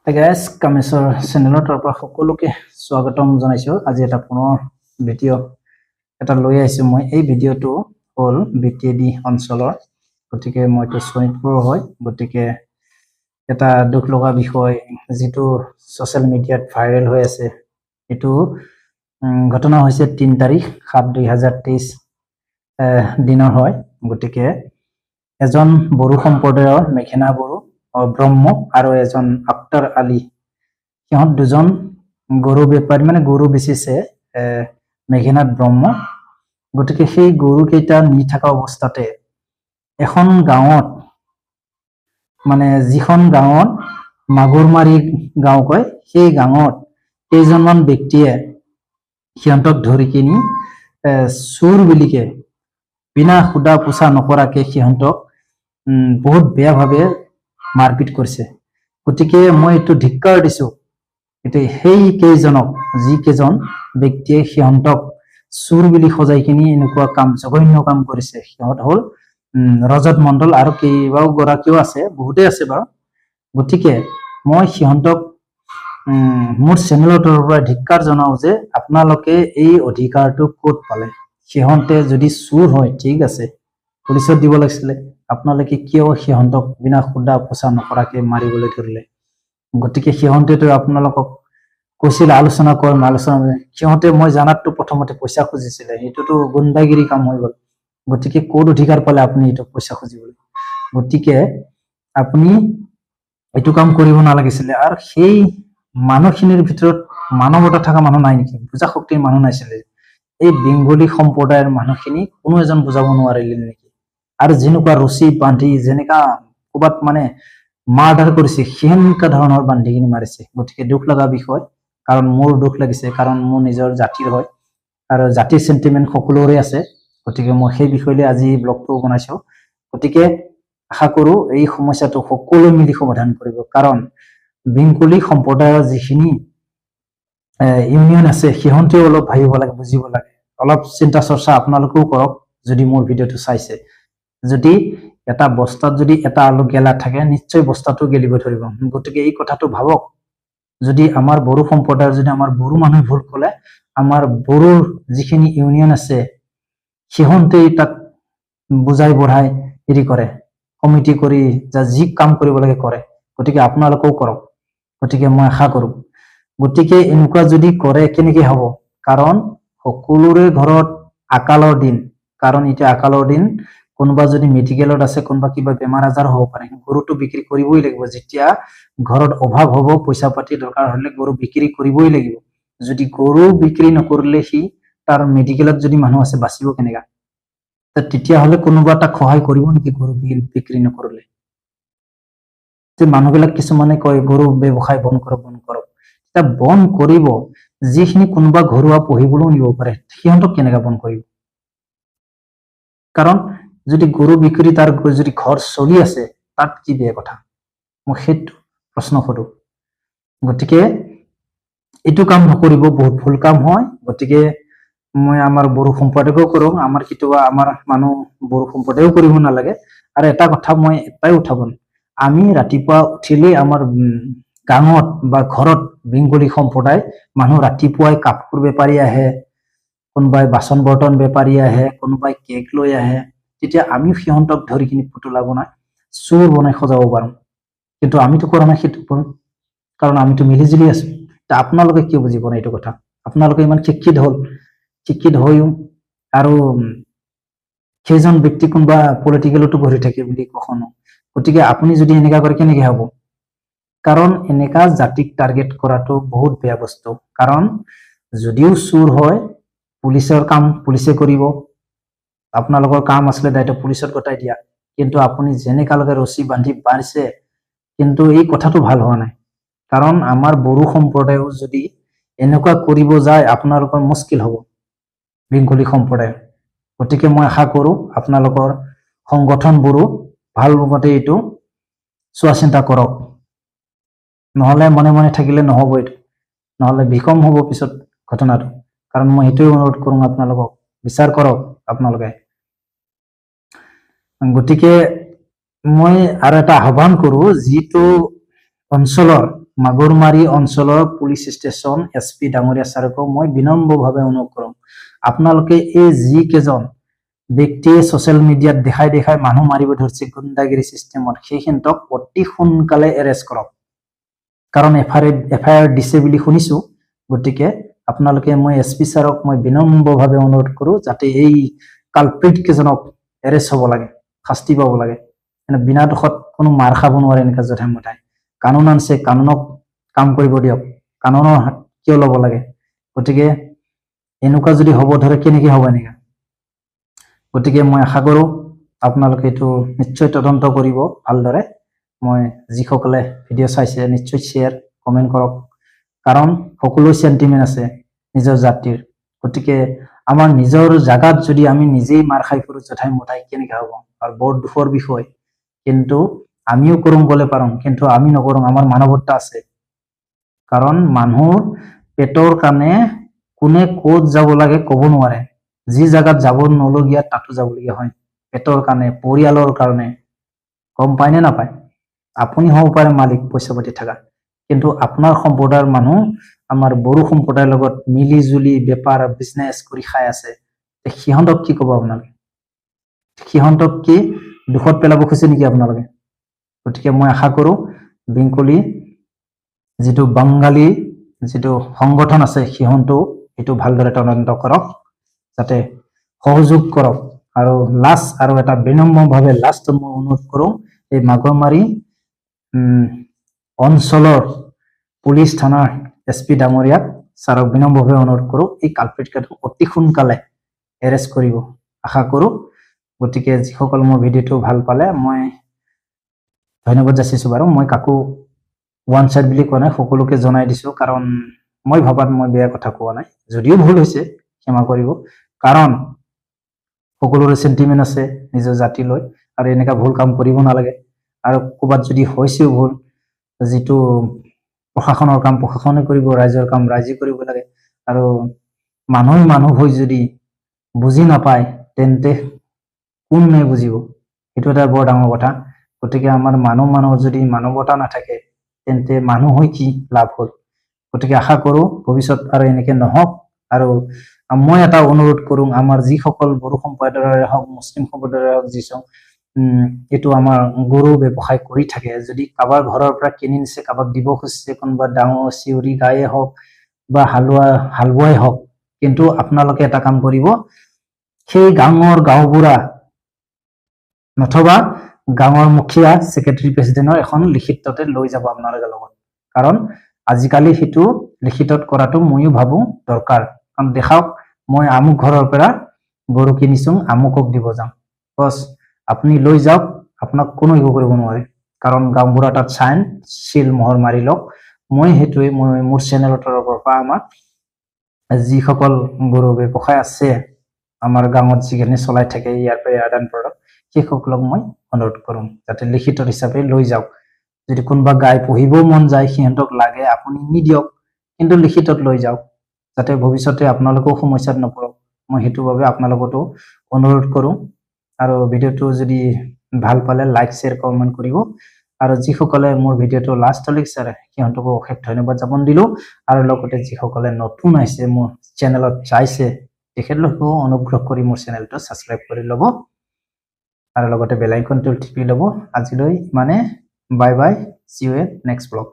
Guys Kameswar চেনেলৰ পৰা সকলোকে স্বাগতম জনাইছো। আজি এটা পুনৰ ভিডিঅ' এটা লৈ আহিছো মই। এই ভিডিঅ'টো হ'ল বিটিএডি অঞ্চলৰ, গতিকে মইতো শোণিতপুৰ হয়, গতিকে এটা দুখ লগা বিষয় যিটো ছ'চিয়েল মিডিয়াত ভাইৰেল হৈ আছে। এইটো ঘটনা হৈছে 3 তাৰিখ 7/2023 দিনৰ হয়। গতিকে এজন বড়ো সম্প্ৰদায়ৰ মেঘেনা বড়ো ব্ৰহ্ম আৰু এজন আক্তাৰ আলী, সিহঁত দুজন গৰু বেপাৰী, মানে গৰু বেচিছে মেঘেনাত ব্ৰহ্ম। গতিকে সেই গৰুকেইটা নি থকা অৱস্থাতে এখন গাঁৱত, মানে যিখন গাঁৱত মাগুৰমাৰী গাঁও কয়, সেই গাঁৱত কেইজনমান ব্যক্তিয়ে সিহঁতক ধৰি কিনি চোৰ বুলিকে বিনা সুদা পোছা নকৰাকে সিহঁতক বহুত বেয়াভাৱে মাৰপিট কৰিছে। গতিকে মই এইটো ধিক্কাৰ দিছো, এতিয়া সেই কেইজনক, যিকেইজন ব্যক্তিয়ে সিহঁতক চোৰ বুলি সজাই কিনি এনেকুৱা কাম, জঘন্য কাম কৰিছে। সিহঁত হ'ল ৰজত মণ্ডল আৰু কেইবাও গৰাকীও আছে, বহুতেই আছে বাৰু। গতিকে মই সিহঁতক মোৰ চেনেলৰ তৰফৰ পৰা ধিক্কাৰ জনাও যে আপোনালোকে এই অধিকাৰটো ক'ত পালে? সিহঁতে যদি চোৰ হয় ঠিক আছে, পুলিচত দিব লাগিছিলে। আপোনালোকে কিয় সিহঁতক বিনা সুদা পোছা নকৰাকে মাৰিবলৈ ধৰিলে? গতিকে সিহঁতেতো আপোনালোকক কৈছিল আলোচনা কৰিম, সিহঁতে মই জানাততো প্ৰথমতে পইচা খুজিছিলে, সেইটোতো গুণ্ডাগিৰি কাম হৈ গ'ল। গতিকে ক'ত অধিকাৰ পালে আপুনি এইটো পইচা খুজিবলৈ? গতিকে আপুনি এইটো কাম কৰিব নালাগিছিলে। আৰু সেই মানুহখিনিৰ ভিতৰত মানৱতা থকা মানুহ নাই নেকি? বুজা শক্তিৰ মানুহ নাছিলে? এই বেংগলী সম্প্ৰদায়ৰ মানুহখিনি কোনো এজন বুজাব নোৱাৰিলে নেকি? আৰু যেনেকুৱা ৰছী বান্ধি যেনেকা ক'ৰবাত মানে মাৰ্ডাৰ কৰিছে, সেনেকা ধৰণৰ বান্ধি কিনি মাৰিছে। গতিকে দুখ লগা বিষয়, কাৰণ মোৰ দুখ লাগিছে, কাৰণ মোৰ নিজৰ জাতিৰ হয় আৰু জাতিৰ চেণ্টিমেণ্ট সকলোৰে আছে। গতিকে মই সেই বিষয়লৈ আজি ব্লগটো বনাইছো। গতিকে আশা কৰো এই সমস্যাটো সকলোৱে মিলি সমাধান কৰিব, কাৰণ বেংগলী সম্প্ৰদায়ৰ যিখিনি ইউনিয়ন আছে, সিহঁতেও অলপ ভাবিব লাগে, বুজিব লাগে, অলপ চিন্তা চৰ্চা আপোনালোকেও কৰক। যদি মোৰ ভিডিঅ'টো চাইছে, যদি এটা বস্তাত যদি এটা আলু গেলা থাকে, নিশ্চয় বস্তাটো গেলিব ধৰিব। গতিকে এই কথাটো ভাবক, যদি আমাৰ বড়ো সম্প্ৰদায়ৰ, যদি আমাৰ বড়ো মানুহে ভুল ক'লে, আমাৰ বড়োৰ যিখিনি ইউনিয়ন আছে সিহঁতে তাক বুজাই বঢ়াই হেৰি কৰে, কমিটি কৰি যি কাম কৰিব লাগে কৰে। গতিকে আপোনালোকেও কৰক। গতিকে মই আশা কৰো। গতিকে এনেকুৱা যদি কৰে কেনেকে হ'ব? কাৰণ সকলোৰে ঘৰত আকালৰ দিন, কাৰণ এতিয়া আকালৰ দিন, কোনোবা যদি মেডিকেলত আছে, কোনোবা কিবা বেমাৰ আজাৰ হ'ব পাৰে, গৰুটো বিক্ৰী কৰিবই লাগিব। যেতিয়া ঘৰত অভাৱ হ'ব, পইচা পাতি দৰকাৰ হ'লে গৰু বিক্ৰী কৰিবই লাগিব। যদি গৰু বিক্ৰী নকৰিলে সি, তাৰ মেডিকেলত যদি মানুহ আছে, বাচিব কেনেকা? তেতিয়াহ'লে কোনোবা তাক সহায় কৰিব নেকি গৰু বিক্ৰী নকৰিলে? মানুহবিলাক কিছুমানে কয় গৰু ব্যৱসায় বন্ধ কৰক, বন্ধ কৰক। এতিয়া বন্ধ কৰিব, যিখিনি কোনোবা ঘৰুৱা পুহিবলৈও নিব পাৰে, সিহঁতক কেনেকা বন্ধ কৰিব? কাৰণ যদি গৰু বিক্ৰী তাৰ যদি ঘৰ চলি আছে, তাত কি বেয়া কথা? মই সেইটো প্ৰশ্ন সোধো। গতিকে এইটো কাম নকৰিব, বহুত ভুল কাম হয়। গতিকে মই আমাৰ বড়ো সম্প্ৰদায়কো কৰো, আমাৰ কেতিয়াবা আমাৰ মানুহ বড়ো সম্প্ৰদায়ও কৰিব নালাগে। আৰু এটা কথা মই এটাই উঠাব, আমি ৰাতিপুৱা উঠিলেই আমাৰ গাঁৱত বা ঘৰত বেংগলী সম্প্ৰদায় মানুহ ৰাতিপুৱাই কাপোৰ বেপাৰী আহে, কোনোবাই বাচন বৰ্তন বেপাৰী আহে, কোনোবাই কেক লৈ আহে। তেতিয়া আমি সিহঁতক ধৰি কিনি পুতলা বনাই চোৰ বনাই সজাব পাৰোঁ। কিন্তু আমিতো কৰা নাই সেইটো, কাৰণ আমিতো মিলিজুলি আছো। আপোনালোকে কিয় বুজিব না এইটো কথা? আপোনালোকে ইমান শিক্ষিত হ'ল, শিক্ষিত হৈও আৰু সেইজন ব্যক্তি কোনোবা পলিটিকেলতো ঘূৰি থাকে বুলি কখনো। গতিকে আপুনি যদি এনেকা কৰে কেনেকে হ'ব? কাৰণ এনেকা জাতিক টাৰ্গেট কৰাটো বহুত বেয়া বস্তু। কাৰণ যদিও চোৰ হয়, পুলিচৰ কাম পুলিচে কৰিব, আপোনালোকৰ কাম আছিলে দায়িত্ব পুলিচত গতাই দিয়া। কিন্তু আপুনি যেনেকালৈকে ৰছী বান্ধি পাৰিছে, কিন্তু এই কথাটো ভাল হোৱা নাই। কাৰণ আমাৰ বড়ো সম্প্ৰদায়ও যদি এনেকুৱা কৰিব যায়, আপোনালোকৰ মুস্কিল হ'ব বেংগলী সম্প্ৰদায়। গতিকে মই আশা কৰো আপোনালোকৰ সংগঠনবোৰো ভাল মতে এইটো চোৱা চিন্তা কৰক, নহ'লে মনে মনে থাকিলে নহ'ব। এইটো নহ'লে বিকম হ'ব পিছত ঘটনাটো। কাৰণ মই সেইটোৱে অনুৰোধ কৰোঁ, আপোনালোকক বিচাৰ কৰক আপোনালোকে। গতিকে মই আৰু এটা আহ্বান কৰো, যিটো অঞ্চলৰ মাগুৰমাৰী অঞ্চলৰ পুলিচ ষ্টেচন এছপি ডাঙৰীয়া ছাৰক মই বিনম্ৰভাৱে অনুৰোধ কৰোঁ আপোনালোকে এই যি কেজন ব্যক্তিয়ে সোশ্যাল মিডিয়াত দেখাই দেখাই মানুহ মাৰিব ধৰিছে গুণ্ডাগিৰি সিস্টেমত সেইখিনিক অতি সোনকালে এৰেষ্ট কৰক কাৰণ এফআইআৰ দিছে বুলি শুনিছো গতিকে আপোনালোকে মই এছপি ছাৰক মই বিনম্ৰভাৱে অনুৰোধ কৰোঁ যাতে এই কালপ্ৰিট কেজনক এৰেষ্ট হ'ব লাগে শাস্তি পাব লাগে এনে বিনা দোষত কোনো মাৰ খাব নোৱাৰে এনেকা জধাই মধাই কানুন আনছে কানুনক কাম কৰিব দিয়ক কানুনৰ কিয় ল'ব লাগে গতিকে এনেকুৱা যদি হ'ব ধৰে কেনেকৈ হ'ব এনেকা গতিকে মই আশা কৰোঁ আপোনালোকে এইটো নিশ্চয় তদন্ত কৰিব ভালদৰে মই যিসকলে ভিডিঅ' চাইছে নিশ্চয় শ্বেয়াৰ কমেণ্ট কৰক কাৰণ সকলো সেন্টিমেন্ট আছে নিজৰ জাতিৰ গতিকে আমাৰ নিজৰ জাগাত যদি আমি নিজেই মাৰ খাই ফুৰো জধাই মধাই কেনেকৈ হ'ব আৰু বৰ দুখৰ বিষয় কিন্তু আমিও কৰোঁ বলে পাৰোঁ কিন্তু আমি নকৰোঁ আমাৰ মানৱতা আছে কাৰণ মানুহৰ পেটৰ কাৰণে কোনে ক'ত যাব লাগে ক'ব নোৱাৰে যি জাগাত যাব নলগীয়া তাতো যাবলগীয়া হয় পেটৰ কাৰণে পৰিয়ালৰ কাৰণে গম পায় নে নাপায় আপুনি হ'ব পাৰে মালিক পইচা পাতি থাকা কিন্তু আপোনাৰ সম্প্ৰদায়ৰ মানুহ আমাৰ বড়ো সম্প্ৰদায়ৰ লগত মিলি জুলি বেপাৰ বিজনেছ কৰি খাই আছে সিহঁতক কি ক'ব আপোনালোকে সিহঁতক কি দুখত পেলাব খুজিছে নেকি আপোনালোকে গতিকে মই আশা কৰোঁ বেংগলী যিটো বাঙালী যিটো সংগঠন আছে সিহঁতো এইটো ভালদৰে তদন্ত কৰক যাতে সহযোগ কৰক আৰু লাষ্ট আৰু এটা বিনম্ৰভাৱে লাষ্ট মই অনুৰোধ কৰোঁ এই মাগুৰমাৰী অঞ্চলৰ পুলিচ থানাৰ এছপি ডাঙৰীয়াক ছাৰক বিনম্ৰভাৱে অনুৰোধ কৰোঁ এই কালপ্ৰিটকেইটাক অতি সোনকালে এৰেষ্ট কৰিব আশা কৰোঁ গতিকে যিসকল মোৰ ভিডিঅ'টো ভাল পালে মই ধন্যবাদ যাচিছোঁ বাৰু মই কাকো ওৱান সাইড বুলি কোৱা নাই সকলোকে জনাই দিছোঁ কাৰণ মই ভাবাত মই বেয়া কথা কোৱা নাই যদিও ভুল হৈছে ক্ষমা কৰিব কাৰণ সকলোৰে সেন্টিমেন্ট আছে নিজৰ জাতি লৈ আৰু এনেকা ভুল কাম কৰিব নালাগে আৰু ক'বাত যদি হৈছেও ভুল যিটো প্ৰশাসনৰ কাম প্ৰশাসনে কৰিব ৰাইজৰ কাম ৰাইজে কৰিব লাগে আৰু মানুহ হৈ যদি বুজি নাপায় তেন্তে কোনে বুজিব এইটো এটা বৰ ডাঙৰ কথা গতিকে আমাৰ মানুহ যদি মানৱতা নাথাকে তেন্তে মানুহ হৈ কি লাভ হ'ল গতিকে আশা কৰোঁ ভৱিষ্যত আৰু এনেকৈ নহওক আৰু মই এটা অনুৰোধ কৰোঁ আমাৰ যিসকল বড়ো সম্প্ৰদায়ৰে হওক মুছলিম সম্প্ৰদায়ৰে হওক যিজন এইটো আমাৰ গৰু ব্যৱসায় কৰি থাকে যদি কাৰোবাৰ ঘৰৰ পৰা কিনি নিছে কাৰোবাক দিব খুজিছে কোনোবা ডাঙৰ চিউৰি গায়ে হওক বা হালুৱাই হওক কিন্তু আপোনালোকে এটা কাম কৰিব সেই গাঁওবুঢ়া নথবা গাঁৱৰ মুখিয়া সেক্ৰেটাৰী প্ৰেছিডেণ্টৰ এখন লিখিততে লৈ যাব আপোনালোকৰ লগত কাৰণ আজিকালি সেইটো লিখিতত কৰাটো মইও ভাবো দৰকাৰ কাৰণ দেখাওক মই আমুক ঘৰৰ পৰা গৰু কিনিছোঁ আমুকক দিব যাম বস আপুনি লৈ যাওক আপোনাক কোনো একো কৰিব নোৱাৰে কাৰণ গাঁওবুঢ়া তাত চাইন সিল মোহৰ মাৰি লওক মই সেইটোৱে মই মোৰ চেনেলৰ তৰফৰ পৰা আমাৰ যিসকল গৰু ব্যৱসায় আছে আমাৰ গাঁৱত যিখিনি চলাই থাকে ইয়াৰ পৰা আদান প্ৰদান সেইসকলক মই অনুৰোধ কৰোঁ যাতে লিখিত হিচাপে লৈ যাওক যদি কোনোবা গাই পুহিব মন যায় সিহঁতক লাগে আপুনি নিদিয়ক কিন্তু লিখিতত লৈ যাওক যাতে ভৱিষ্যতে আপোনালোকেও সমস্যাত নপৰক মই সেইটো বাবে আপোনালোকতো অনুৰোধ কৰোঁ আৰু ভিডিঅ'টো যদি ভাল পালে লাইক শ্বেয়াৰ কমেণ্ট কৰিব আৰু যিসকলে মোৰ ভিডিঅ'টো লাষ্টলৈকে চায় সিহঁতকো অশেষ ধন্যবাদ জ্ঞাপন দিলোঁ আৰু লগতে যিসকলে নতুন আহিছে মোৰ চেনেলত চাইছে তেখেতলোকেও অনুগ্ৰহ কৰি মোৰ চেনেলটো ছাবস্ক্ৰাইব কৰি ল'ব আৰু লগতে বেল আইকনটো টিপি ল'ব আজিলৈ মানে bye bye see you in next vlog